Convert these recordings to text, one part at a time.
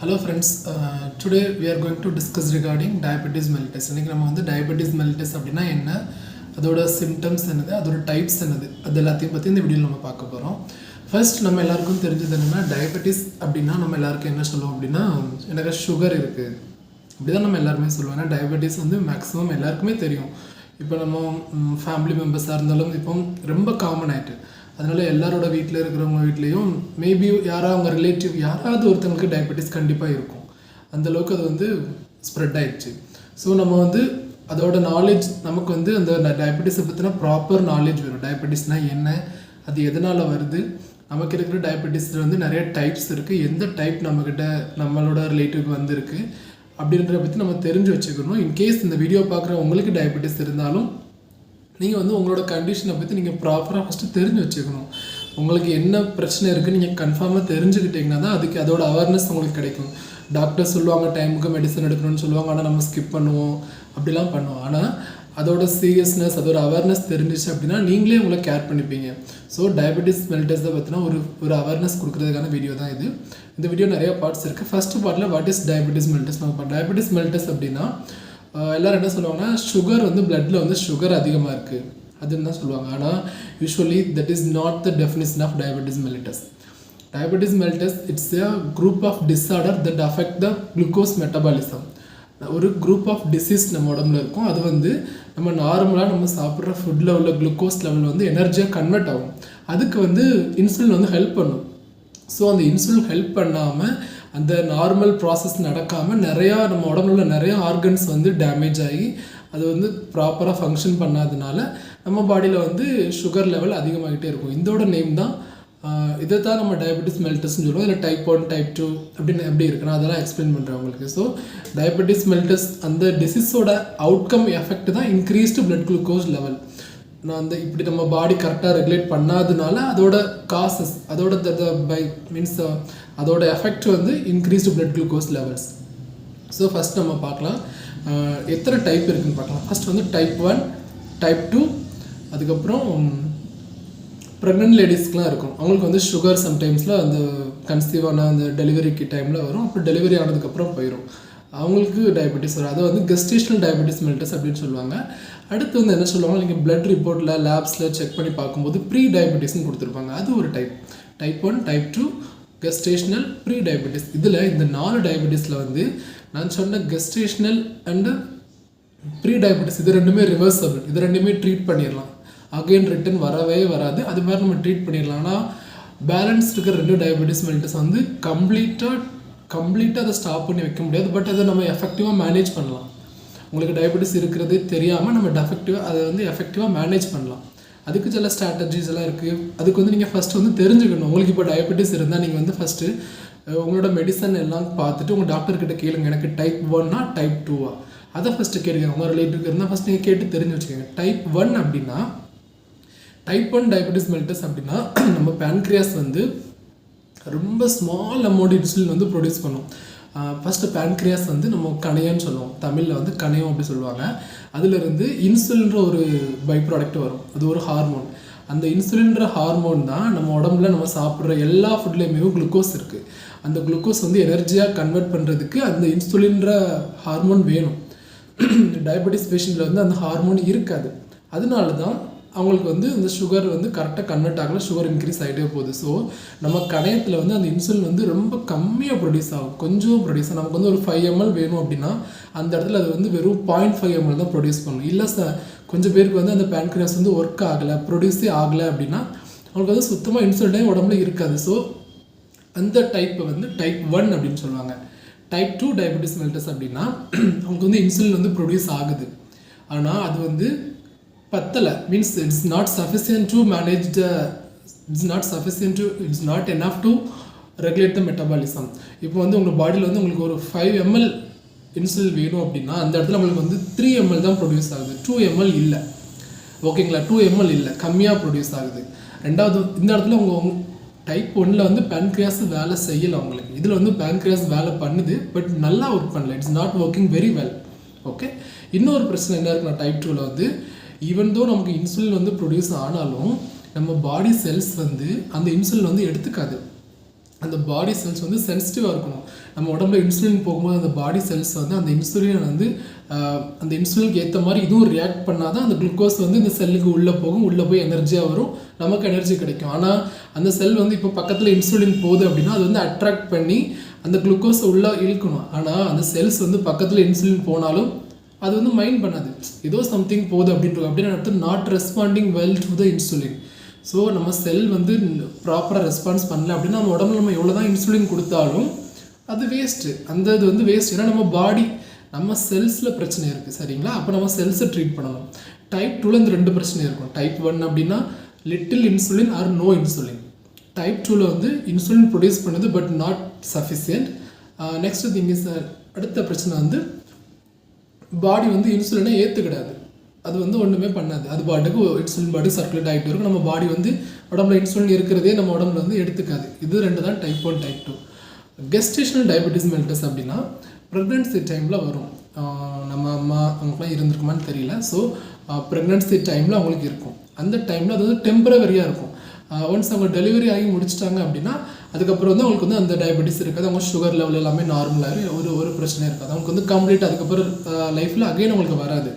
Hello friends, today we are going to discuss regarding diabetes mellitus. இன்னைக்கு நம்ம வந்து diabetes mellitus அப்படின்னா என்ன, அதோட சிம்டம்ஸ் என்னது, அதோட டைப்ஸ் என்னது, அது எல்லாத்தையும் பற்றி இந்த வீடியோவில் நம்ம பார்க்க போகிறோம். ஃபர்ஸ்ட் நம்ம எல்லாருக்கும் தெரிஞ்சது என்னென்னா, டயபெட்டிஸ் அப்படின்னா நம்ம எல்லாருக்கும் என்ன சொல்லுவோம் அப்படின்னா, எனக்கு சுகர் இருக்குது அப்படி தான் நம்ம எல்லாருமே சொல்லுவோம். ஏன்னா டயபெட்டிஸ் வந்து மேக்ஸிமம் எல்லாருக்குமே தெரியும். இப்போ நம்ம ஃபேமிலி மெம்பர்ஸாக இருந்தாலும் இப்போ ரொம்ப காமன் ஆகிட்டு, அதனால் எல்லாரோட வீட்டில் இருக்கிறவங்க வீட்லேயும் மேபி யாராவது அவங்க ரிலேட்டிவ் யாராவது ஒருத்தவங்களுக்கு டயபெட்டிஸ் கண்டிப்பாக இருக்கும். அந்தளவுக்கு அது வந்து ஸ்ப்ரெட் ஆகிடுச்சு. ஸோ நம்ம வந்து அதோட நாலேஜ் நமக்கு வந்து அந்த டயபெட்டிஸை பற்றின ப்ராப்பர் நாலேஜ் வேணும். டயபெட்டிஸ்னால் என்ன, அது எதனால் வருது, நமக்கு இருக்கிற டயபெட்டிஸில் வந்து நிறைய டைப்ஸ் இருக்குது, எந்த டைப் நம்மக்கிட்ட நம்மளோட ரிலேட்டிவ்க்கு வந்துருக்கு அப்படின்றத பற்றி நம்ம தெரிஞ்சு வச்சுக்கணும். இன்கேஸ் இந்த வீடியோ பார்க்குற உங்களுக்கு டயபெட்டிஸ் இருந்தாலும் நீங்கள் வந்து உங்களோட கண்டிஷனை பற்றி நீங்கள் ப்ராப்பராக ஃபஸ்ட்டு தெரிஞ்சு வச்சுக்கணும். உங்களுக்கு என்ன பிரச்சனை இருக்குதுன்னு நீங்கள் கன்ஃபார்மாக தெரிஞ்சுக்கிட்டிங்கன்னா தான் அதுக்கு அதோட அவேர்னஸ் உங்களுக்கு கிடைக்கும். டாக்டர் சொல்லுவாங்க டைமுக்கு மெடிசன் எடுக்கணும்னு சொல்லுவாங்க, ஆனால் நம்ம ஸ்கிப் பண்ணுவோம், அப்படிலாம் பண்ணுவோம். ஆனால் அதோட சீரியஸ்னஸ் அதோட அவேர்னஸ் தெரிஞ்சிச்சு அப்படின்னா நீங்களே உங்களை கேர் பண்ணிப்பீங்க. ஸோ டயபெட்டிஸ் மெல்லிட்டஸை பற்றினா ஒரு அவேர்னஸ் கொடுக்குறதுக்கான வீடியோ தான் இது. இந்த வீடியோ நிறையா பார்ட்ஸ் இருக்குது. ஃபஸ்ட்டு பார்ட்டில் வாட் இஸ் டயபெட்டிஸ் மெல்லிட்டஸ் நம்ம டயபெட்டிஸ் மெல்லிட்டஸ் அப்படின்னா எல்லோரும் என்ன சொல்லுவாங்கன்னா, சுகர் வந்து பிளட்டில் வந்து சுகர் அதிகமாக இருக்குது அதுன்னு தான் சொல்லுவாங்க. ஆனால் usually that is not the definition of diabetes mellitus. Diabetes mellitus, it's a group of disorder that affect the glucose metabolism. ஒரு குரூப் ஆஃப் டிசீஸ் நம்ம உடம்புல இருக்கும். அது வந்து நம்ம நார்மலாக நம்ம சாப்பிட்ற ஃபுட்டில் உள்ள குளுக்கோஸ் லெவல் வந்து எனர்ஜியாக கன்வெர்ட் ஆகும். அதுக்கு வந்து இன்சுலின் வந்து ஹெல்ப் பண்ணும். ஸோ அந்த இன்சுலின் ஹெல்ப் பண்ணாமல் அந்த நார்மல் ப்ராசஸ் நடக்காமல் நிறையா நம்ம உடம்புல உள்ள நிறையா ஆர்கன்ஸ் வந்து டேமேஜ் ஆகி அது வந்து ப்ராப்பராக ஃபங்க்ஷன் பண்ணாதனால நம்ம பாடியில் வந்து சுகர் லெவல் அதிகமாகிட்டே இருக்கும். இதோட நேம் தான் இதை தான் நம்ம டயபெட்டிஸ் மெல்லிட்டஸ்ன்னு சொல்லுவோம். இதில் டைப் 1 டைப் 2 அப்படின்னு எப்படி இருக்குன்னா அதெல்லாம் எக்ஸ்பிளைன் பண்ணுறேன் உங்களுக்கு. ஸோ டயபெட்டிஸ் மெல்லிட்டஸ் அந்த டிசீஸோட அவுட்கம் எஃபெக்ட் தான் இன்க்ரீஸ்டு பிளட் குளுக்கோஸ் லெவல். நான் அந்த இப்படி நம்ம பாடி கரெக்டாக ரெகுலேட் பண்ணாதனால அதோட காசஸ் அதோட மீன்ஸ் அதோட எஃபெக்ட் வந்து increased blood glucose levels. So first நம்ம பார்க்கலாம் எத்தனை டைப் இருக்குதுன்னு பார்க்கலாம். ஃபஸ்ட் வந்து டைப் 1 டைப் 2 அதுக்கப்புறம் ப்ரெக்னென்ட் லேடிஸ்க்குலாம் இருக்கும். அவங்களுக்கு வந்து சுகர் சம்டைம்ஸில் அந்த கன்சீவான அந்த டெலிவரிக்கு டைமில் வரும். அப்புறம் டெலிவரி ஆனதுக்கப்புறம் போயிடும், அவங்களுக்கு டயபெட்டிஸ் வரும். அதை வந்து கெஸ்டேஷனல் டயபெட்டிஸ் மெல்லிட்டஸ் அப்படின்னு சொல்லுவாங்க. அடுத்து வந்து என்ன சொல்லுவாங்க, நீங்கள் பிளட் ரிப்போர்ட்டில் லேப்ஸில் செக் பண்ணி பார்க்கும்போது ப்ரீ டயபெட்டிஸ்ன்னு கொடுத்துருப்பாங்க. அது ஒரு type. Type 1 type 2 gestational prediabetes. இதில் இந்த 4 டயபெட்டிஸில் வந்து நான் சொன்ன கெஸ்டேஷனல் அண்டு ப்ரீ டயபெட்டிஸ் இது ரெண்டுமே ரிவர்சபிள். இது ரெண்டுமே ட்ரீட் பண்ணிடலாம், அகெயின் ரிட்டன் வரவே வராது. அது மாதிரி நம்ம ட்ரீட் பண்ணிடலாம். ஆனால் பேலன்ஸ் இருக்கிற 2 டயபெட்டிஸ் மெல்லிட்டஸ் வந்து கம்ப்ளீட்டாக அதை ஸ்டாப் பண்ணி வைக்க முடியாது. பட் அதை நம்ம எஃபெக்டிவாக மேனேஜ் பண்ணலாம். உங்களுக்கு டயபெட்டிஸ் இருக்கிறதே தெரியாமல் நம்ம அதை வந்து எஃபெக்டிவாக மேனேஜ் பண்ணலாம். அதுக்கு சில ஸ்ட்ராட்டஜிஸ் எல்லாம் இருக்குது. அதுக்கு வந்து நீங்கள் ஃபஸ்ட்டு வந்து தெரிஞ்சுக்கணும். உங்களுக்கு இப்போ டயபெட்டிஸ் இருந்தால் நீங்கள் வந்து ஃபஸ்ட்டு உங்களோட மெடிசன் எல்லாம் பார்த்துட்டு உங்கள் டாக்டர்கிட்ட கேளுங்க, எனக்கு டைப் 1 டைப் 2 அதை ஃபஸ்ட்டு கேளுங்க. உங்கள் ரிலேட்டிவ்க்கு இருந்தால் ஃபஸ்ட் நீங்கள் கேட்டு தெரிஞ்சு வச்சுக்கோங்க. டைப் 1 அப்படின்னா டைப் 1 டயபெட்டிஸ் மெல்லிட்டஸ் அப்படின்னா நம்ம பேன்க்ரியாஸ் வந்து ரொம்ப ஸ்மால் அமௌண்ட் இன்சுலின் வந்து ப்ரொடியூஸ் பண்ணும். ஃபஸ்ட்டு பேன்க்ரியாஸ் வந்து நம்ம கணையம்னு சொல்லுவோம், தமிழில் வந்து கணையம் அப்படி சொல்லுவாங்க. அதிலிருந்து இன்சுலின்ற ஒரு பை ப்ராடக்ட் வரும், அது ஒரு ஹார்மோன். அந்த இன்சுலின்ற ஹார்மோன் தான் நம்ம உடம்புல நம்ம சாப்பிட்ற எல்லா ஃபுட்லேயுமே குளுக்கோஸ் இருக்குது. அந்த குளுக்கோஸ் வந்து எனர்ஜியாக கன்வெர்ட் பண்ணுறதுக்கு அந்த இன்சுலின்ற ஹார்மோன் வேணும். டயபெட்டிஸ் பேஷண்ட்டில் வந்து அந்த ஹார்மோன் இருக்காது. அதனால தான் அவங்களுக்கு வந்து இந்த சுகர் வந்து கரெக்டாக கன்வெர்ட் ஆகல, சுகர் இன்க்ரீஸ் ஆகிட்டே போகுது. ஸோ நம்ம கணையத்தில் வந்து அந்த இன்சுலின் வந்து ரொம்ப கம்மியாக ப்ரொடியூஸ் ஆகும், கொஞ்சம் ப்ரொடியூஸ் ஆகும். நமக்கு வந்து ஒரு 5 ml வேணும் அப்படின்னா அந்த இடத்துல அது வந்து வெறும் 0.5 ml தான் ப்ரொடியூஸ் பண்ணணும். இல்லை கொஞ்சம் பேருக்கு வந்து அந்த பேன்க்ரியாஸ் வந்து ஒர்க் ஆகலை, ப்ரொடியூஸே ஆகலை அப்படின்னா அவங்களுக்கு வந்து சுத்தமாக இன்சுலினே உடம்புல இருக்காது. ஸோ அந்த டைப்பை வந்து டைப் 1 அப்படின்னு சொல்லுவாங்க. டைப் 2 டயபெட்டிஸ் மெல்லிட்டஸ் அப்படின்னா அவங்களுக்கு வந்து இன்சுலின் வந்து ப்ரொடியூஸ் ஆகுது, ஆனால் அது வந்து பத்தலை. Means it's not sufficient to manage it's not enough to regulate the metabolism. இப்போ வந்து உங்கள் பாடியில் வந்து உங்களுக்கு ஒரு 5 ml இன்சுலின் வேணும் அப்படின்னா அந்த இடத்துல உங்களுக்கு வந்து 3 ml தான் ப்ரொடியூஸ் ஆகுது, 2 ml இல்லை. ஓகேங்களா, 2 ml இல்லை, கம்மியாக ப்ரொடியூஸ் ஆகுது. ரெண்டாவது இந்த இடத்துல உங்கள் டைப் 1ல் வந்து பேன்க்ரியாஸ் வேலை செய்யலை அவங்களுக்கு. இதில் வந்து பேன்க்ரியாஸ் வேலை பண்ணுது, பட் நல்லா ஒர்க் பண்ணல, it's not working very well. Okay, இன்னொரு பிரச்சனை என்ன இருக்குன்னா டைப் 2ல் வந்து ஈவன் தோ நமக்கு இன்சுலின் வந்து ப்ரொடியூஸ் ஆனாலும் நம்ம பாடி செல்ஸ் வந்து அந்த இன்சுலின் வந்து எடுத்துக்காது. அந்த பாடி செல்ஸ் வந்து சென்சிட்டிவாக இருக்கணும். நம்ம உடம்புல இன்சுலின் போகும்போது அந்த பாடி செல்ஸ் வந்து அந்த இன்சுலினை வந்து அந்த இன்சுலினுக்கு ஏற்ற மாதிரி இதுவும் ரியாக்ட் பண்ணால் தான் அந்த குளுக்கோஸ் வந்து இந்த செல்லுக்கு உள்ளே போகும், உள்ளே போய் எனர்ஜியாக வரும், நமக்கு எனர்ஜி கிடைக்கும். ஆனால் அந்த செல் வந்து இப்போ பக்கத்தில் இன்சுலின் போகுது அப்படின்னா அது வந்து அட்ராக்ட் பண்ணி அந்த குளுக்கோஸை உள்ளே இழுக்கணும். ஆனால் அந்த செல்ஸ் வந்து பக்கத்தில் இன்சுலின் போனாலும் அது வந்து மைண்ட் பண்ணாது, ஏதோ சம்திங் போகுது அப்படின்னு அர்த்தம் not responding well to the insulin. So நம்ம செல் வந்து ப்ராப்பராக ரெஸ்பான்ஸ் பண்ணல அப்படின்னா நம்ம உடம்புல நம்ம எவ்வளோ தான் இன்சுலின் கொடுத்தாலும் அது வேஸ்ட்டு. அந்த இது வந்து வேஸ்ட். ஏன்னா நம்ம பாடி நம்ம செல்ஸில் பிரச்சனை இருக்குது, சரிங்களா? அப்போ நம்ம செல்ஸை ட்ரீட் பண்ணணும். டைப் 2ல் இந்த 2 பிரச்சனை இருக்கும். டைப் 1 அப்படின்னா little insulin or no insulin. Type 2ல் வந்து இன்சுலின் ப்ரொடியூஸ் பண்ணுது but not sufficient. Next thing is அடுத்த பிரச்சனை வந்து பாடி வந்து இன்சுலினை ஏற்றுக்கிடாது, அது வந்து ஒன்றுமே பண்ணாது, அது பாட்டுக்கு இன்சுலின் பாடி சர்க்குலேட் ஆகிட்டு இருக்கும். நம்ம பாடி வந்து உடம்புல இன்சுலின் இருக்கிறதே நம்ம உடம்புல வந்து எடுத்துக்காது. இது 2 தான் type 1 type 2. Gestational diabetes mellitus அப்படின்னா ப்ரெக்னென்சி டைமில் வரும். நம்ம அம்மா அவங்களுக்குலாம் இருந்திருக்குமான்னு தெரியல. ஸோ ப்ரெக்னென்சி டைமில் அவங்களுக்கு இருக்கும். அந்த டைமில் அது வந்து டெம்பரவரியாக இருக்கும். ஒன்ஸ் அவங்க டெலிவரி ஆகி முடிச்சிட்டாங்க அப்படின்னா அதுக்கப்புறம் வந்து அவங்களுக்கு வந்து அந்த டயபெட்டிஸ் இருக்காது, அவங்க சுகர் லெவல் எல்லாமே நார்மலாக ஒரு பிரச்சனை இருக்காது, அவங்களுக்கு வந்து கம்ப்ளீட் அதுக்கப்புறம் லைஃப்பில் அகைன் அவங்களுக்கு வராது.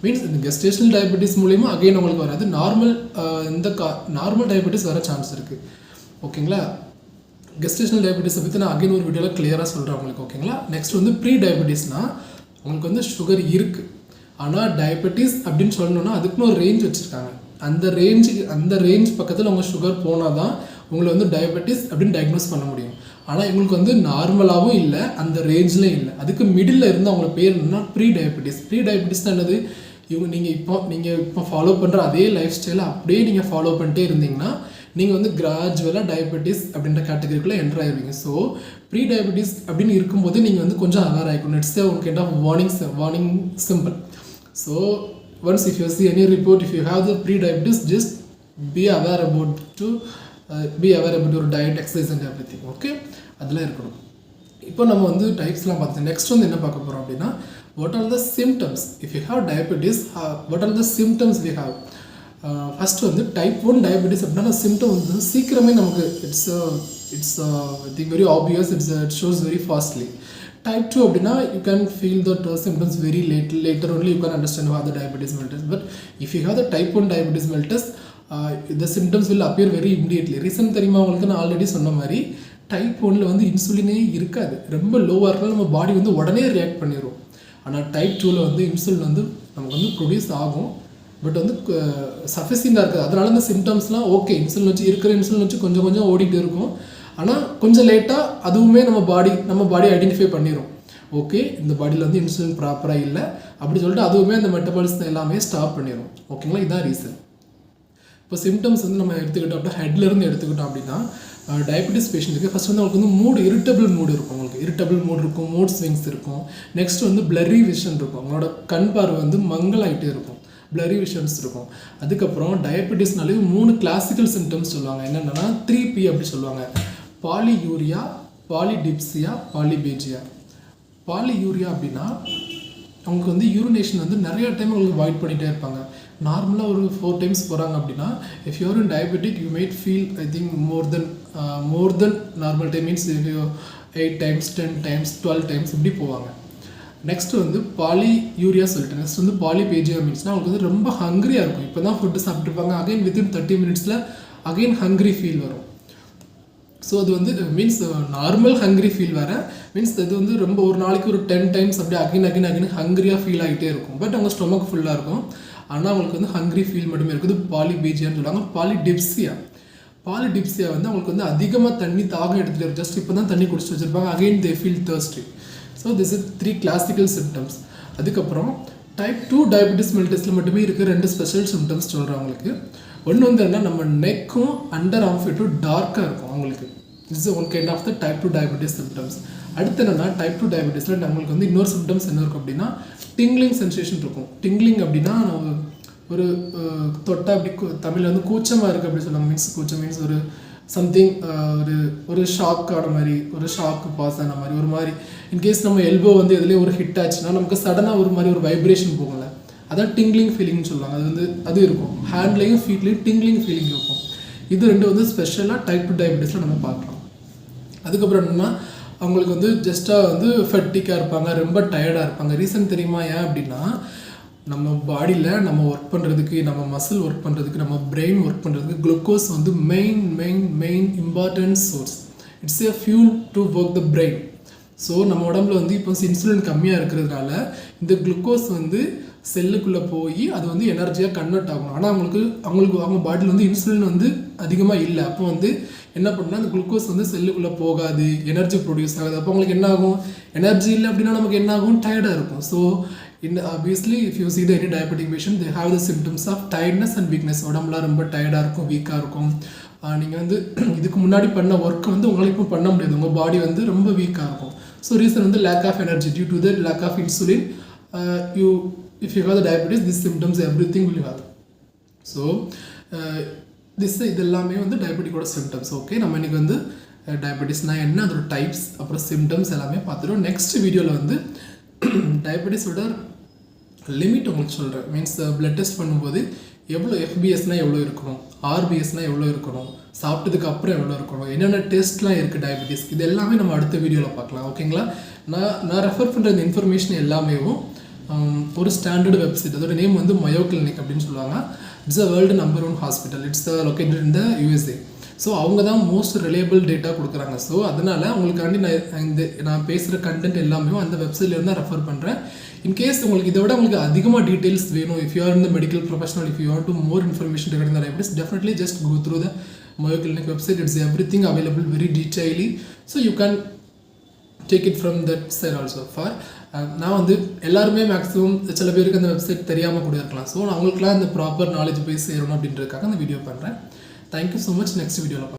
மீன்ஸ் இந்த கெஸ்டேஷனல் டயபெட்டிஸ் மூலிமா அகைன் அவங்களுக்கு வராது. நார்மல் டயபெட்டிஸ் வர சான்ஸ் இருக்குது. ஓகேங்களா? கெஸ்டேஷனல் டயபெட்டிஸை பற்றி நான் அகைன் ஒரு வீடியோவில் கிளியராக சொல்கிறேன் உங்களுக்கு. ஓகேங்களா? நெக்ஸ்ட் வந்து ப்ரீ டயபெட்டிஸ்னால் உங்களுக்கு வந்து சுகர் இருக்குது, ஆனால் டயபெட்டிஸ் அப்படின்னு சொல்லணுன்னா அதுக்குன்னு ஒரு ரேஞ்ச் வச்சுருக்காங்க. அந்த ரேஞ்ச் பக்கத்தில் அவங்க சுகர் போனால் தான் உங்களை வந்து டயபெட்டிஸ் அப்படின்னு டயக்னோஸ் பண்ண முடியும். ஆனால் இவங்களுக்கு வந்து நார்மலாகவும் இல்லை, அந்த ரேஞ்ச்லேயும் இல்லை, அதுக்கு மிடில் இருந்து அவங்கள பேர் என்னன்னா ப்ரீ டயபெட்டிஸ். ப்ரீ டயபெட்டிஸ்னால் என்னது? நீங்கள் இப்போ ஃபாலோ பண்ணுற அதே லைஃப் ஸ்டைலை அப்படியே நீங்கள் ஃபாலோ பண்ணிட்டே இருந்தீங்கன்னா நீங்கள் வந்து கிராஜுவலாக டயபெட்டிஸ் அப்படின்ற கேட்டகரிக்குள்ளே என்டர் ஆகிருவீங்க. ஸோ ப்ரீ டயபெட்டிஸ் அப்படின்னு இருக்கும்போது நீங்கள் வந்து கொஞ்சம் அவேர் ஆகிக்கணும். இட்ஸ் ஒரு kind of warning simple. So once if you see any report, if you have the pre-diabetes, just be aware about your diet, exercise and everything. Okay, அதெல்லாம் இருக்கணும். இப்போ நம்ம வந்து டைப்ஸ்லாம் பார்த்துட்டு நெக்ஸ்ட் வந்து என்ன பார்க்க போகிறோம் அப்படின்னா what are the symptoms if you have diabetes, what are the symptoms we have. First வந்து டைப் 1 டயபெட்டிஸ் அப்படின்னா சிம்டம் வந்து சீக்கிரமே நமக்கு it's I think very obvious, it shows very fastly. Type 2 அப்படின்னா you can feel the symptoms very later only you can understand how the diabetes mellitus. But if you have the type 1 diabetes mellitus, the symptoms will appear very immediately. Reason தெரியுமா உங்களுக்கு? நான் already சொன்ன மாதிரி type 1ல் வந்து இன்சுலினே இருக்காது, ரொம்ப லோவாக இருந்தாலும் நம்ம பாடி வந்து உடனே ரியாக்ட் பண்ணிடும். ஆனால் டைப் 2ல் வந்து இன்சுலின் வந்து நமக்கு வந்து ப்ரொடியூஸ் ஆகும், பட் வந்து சஃபிஷியண்டாக இருக்காது. அதனால இந்த சிம்டம்ஸ்லாம் ஓகே, இன்சுலின் வச்சு கொஞ்சம் கொஞ்சம் ஓடிட்டு இருக்கும். ஆனால் கொஞ்சம் லேட்டாக அதுவுமே நம்ம பாடி ஐடென்டிஃபை பண்ணிடும். ஓகே, இந்த பாடியில் வந்து இன்சுலின் ப்ராப்பராக இல்லை அப்படி சொல்லிட்டு அதுவுமே அந்த மெட்டபாலிசம் எல்லாமே ஸ்டாப் பண்ணிடும். ஓகேங்களா? இதுதான் ரீசன். இப்போ சிம்டம்ஸ் வந்து நம்ம எடுத்துக்கிட்டோம் அப்படின்னா ஹெட்லேருந்து எடுத்துக்கிட்டோம் அப்படின்னா டயபெட்டிஸ் பேஷண்ட்டுக்கு ஃபஸ்ட் வந்து அவங்களுக்கு வந்து இரிட்டபிள் மூடு இருக்கும். உங்களுக்கு இரிட்டபிள் மூடு இருக்கும், மூட் ஸ்விங்ஸ் இருக்கும். நெக்ஸ்ட் வந்து பிளரி விஷன் இருக்கும், அவங்களோட கண் பார்வை வந்து மங்கலாகிட்டே இருக்கும், பிளரி விஷன்ஸ் இருக்கும். அதுக்கப்புறம் டயபெட்டிஸ்னாலே 3 கிளாசிக்கல் சிம்டம்ஸ் சொல்லுவாங்க. என்னென்னா 3P அப்படி சொல்லுவாங்க. Polyuria, polydipsia, polyphagia. பாலியூரியா அப்படின்னா அவங்களுக்கு வந்து யூரினேஷன் வந்து நிறைய டைம் அவங்களுக்கு வாய்ட் பண்ணிகிட்டே இருப்பாங்க. நார்மலாக ஒரு 4 times போகிறாங்க அப்படின்னா if you're in diabetic you might feel I think more than normal time. Means 8 times, 10 times, 12 times இப்படி போவாங்க. நெக்ஸ்ட் வந்து பாலியூரியா சொல்லிட்டு நெக்ஸ்ட் வந்து பாலிபேஜியா மீன்ஸ்னால் அவங்களுக்கு வந்து ரொம்ப ஹங்க்ரியாக இருக்கும். இப்போ தான் ஃபுட்டு சாப்பிட்ருப்பாங்க, again within 30 minutes again hungry feel வரும். ஸோ அது வந்து மீன்ஸ் நார்மல் ஹங்க்ரி ஃபீல் வேறு, மீன்ஸ் அது வந்து ரொம்ப ஒரு நாளைக்கு ஒரு 10 times அப்படியே அகைன் ஹங்க்ரியாக ஃபீல் ஆகிட்டே இருக்கும். பட் அவங்க ஸ்டொமக் ஃபுல்லாக இருக்கும், ஆனால் அவங்களுக்கு வந்து ஹங்க்ரி ஃபீல் மட்டுமே இருக்குது. பாலிபேஜியான்னு சொல்லுவாங்க. பாலிடிப்சியா வந்து அவங்களுக்கு வந்து அதிகமாக தண்ணி தாகம் எடுத்துகிட்டு இருக்கும். ஜஸ்ட் இப்போ தான் தண்ணி குடிச்சிட்டு வச்சுருப்பாங்க, again they feel thirsty. So this is 3 classical symptoms. அதுக்கப்புறம் டைப் 2 டயபெட்டிஸ் மெல்லிட்டஸில் மட்டுமே இருக்க 2 ஸ்பெஷல் சிம்டம்ஸ் சொல்கிறேன் அவங்களுக்கு. ஒன்று வந்து என்ன, நம்ம நெக்கும் அண்டர் ஆர்ம்ஃபிட்டும் டார்க்காக இருக்கும் அவங்களுக்கு. It's one kind of the type 2 diabetes symptoms. அடுத்து என்னென்னா டைப் 2 டயபெட்டிஸில் நம்மளுக்கு வந்து இன்னொரு சிம்டம்ஸ் என்ன இருக்கும் அப்படின்னா டிங்லிங் சென்சேஷன் இருக்கும். டிங்லிங் அப்படின்னா ஒரு தொட்டா அப்படி தமிழில் வந்து கூச்சமாக இருக்குது அப்படி சொல்லுவாங்க. மீன்ஸ் கூச்சம் மீன்ஸ் ஒரு சம்திங் ஒரு ஷாக் ஆன மாதிரி, ஒரு ஷாக்கு பாஸ் ஆன மாதிரி, ஒரு மாதிரி இன்கேஸ் நம்ம எல்போ வந்து எதுலேயே ஒரு ஹிட் ஆச்சுன்னா நமக்கு சடனாக ஒரு மாதிரி ஒரு வைப்ரேஷன் போகல, அதான் டிங்லிங் ஃபீலிங்னு சொல்லுவாங்க. அது இருக்கும். ஹேண்ட்லேயும் ஃபீட்லேயும் டிங்லிங் ஃபீலிங் இருக்கும். இது 2 வந்து ஸ்பெஷலாக டைப் 2 டயபெட்டிஸில் நம்ம பார்க்கலாம். அதுக்கப்புறம் என்னன்னா அவங்களுக்கு வந்து ஜஸ்ட்டாக வந்து ஃபட்டிக்காக இருப்பாங்க, ரொம்ப டயர்டாக இருப்பாங்க. ரீசன் தெரியுமா ஏன் அப்படின்னா, நம்ம பாடியில் நம்ம ஒர்க் பண்ணுறதுக்கு, நம்ம மசில் ஒர்க் பண்ணுறதுக்கு, நம்ம பிரெயின் ஒர்க் பண்ணுறதுக்கு குளுக்கோஸ் வந்து main important source. It's A fuel to work the brain. So நம்ம உடம்புல வந்து இப்போ இன்சுலின் கம்மியாக இருக்கிறதுனால இந்த குளுக்கோஸ் வந்து செல்லுக்குள்ளே போய் அது வந்து எனர்ஜியாக கன்வெர்ட் ஆகணும். ஆனால் அவங்க பாடியில் வந்து இன்சுலின் வந்து அதிகமாக இல்லை. அப்போ வந்து என்ன பண்ணால் அந்த குளுக்கோஸ் வந்து செல்லுக்குள்ளே போகாது, எனர்ஜி ப்ரொடியூஸ் ஆகாது. அப்போ அவங்களுக்கு என்ன ஆகும், எனர்ஜி இல்லை அப்படின்னா நமக்கு என்ன ஆகும், டயர்டாக இருக்கும். So obviously if you see the any diabetic patient, they have the symptoms of tiredness and weakness. உடம்புலாம் ரொம்ப டயர்டாக இருக்கும், வீக்காக இருக்கும். நீங்கள் வந்து இதுக்கு முன்னாடி பண்ண ஒர்க் வந்து உங்களால் இப்போ பண்ண முடியாது, உங்கள் பாடி வந்து ரொம்ப வீக்காக இருக்கும். ஸோ ரீசன் வந்து lack of energy due to the lack of insulin. If you have the diabetes, these symptoms everything will have. So இது எல்லாமே வந்து டயபெட்டிக்கோட சிம்டம்ஸ். ஓகே, நம்ம இன்றைக்கி வந்து டயபெட்டிஸ்னால் என்ன, அதோட டைப்ஸ், அப்புறம் சிம்டம்ஸ் எல்லாமே பார்த்துட்டோம். நெக்ஸ்ட் வீடியோவில் வந்து டயபெட்டிஸோட லிமிட் உங்களுக்கு சொல்கிறேன். மீன்ஸ் பிளட் டெஸ்ட் பண்ணும்போது எவ்வளோ எஃபிஎஸ்னால் எவ்வளோ இருக்கணும், ஆர்பிஎஸ்னால் எவ்வளோ இருக்கணும், சாப்பிட்டதுக்கு அப்புறம் எவ்வளோ இருக்கணும், என்னென்ன டெஸ்ட்லாம் இருக்குது டயபெட்டிஸ், இது எல்லாமே நம்ம அடுத்த வீடியோவில் பார்க்கலாம். ஓகேங்களா? நான் ரெஃபர் பண்ணுற இந்த இன்ஃபர்மேஷன் எல்லாமே ஒரு ஸ்டாண்டர்டு வெப்சைட், அதோட நேம் வந்து மயோ கிளினிக் அப்படின்னு சொல்லுவாங்க. It's a world number 1 hospital. It's located in the USA. So அவங்க தான் மோஸ்ட் ரிலையபிள் டேட்டா கொடுக்குறாங்க. ஸோ அதனால் உங்களுக்காண்டி நான் பேசுகிற கண்டென்ட் எல்லாமே அந்த வெப்சைட்லேருந்து தான் ரெஃபர் பண்ணுறேன். இன்கேஸ் உங்களுக்கு இதை விட உங்களுக்கு அதிகமாக டீட்டெயில்ஸ் வேணும், இஃப் யூ ஆர் இந்த medical professional, if you want to more information regarding the diabetes, definitely just go through the Mayo clinic website. It's everything available very detailly. So you can take it from that site also. For நான் வந்து எல்லாருமே maximum சில பேருக்கு அந்த website தெரியாமல் கூட இருக்கலாம். So நான் அவங்களுக்குலாம் இந்த ப்ராப்பர் நாலேஜ் போய் சேரணும் அப்படின்றதுக்காக அந்த வீடியோ பண்ணுறேன். Thank you so much. நெக்ஸ்ட் வீடியோவில் பார்க்கலாம்.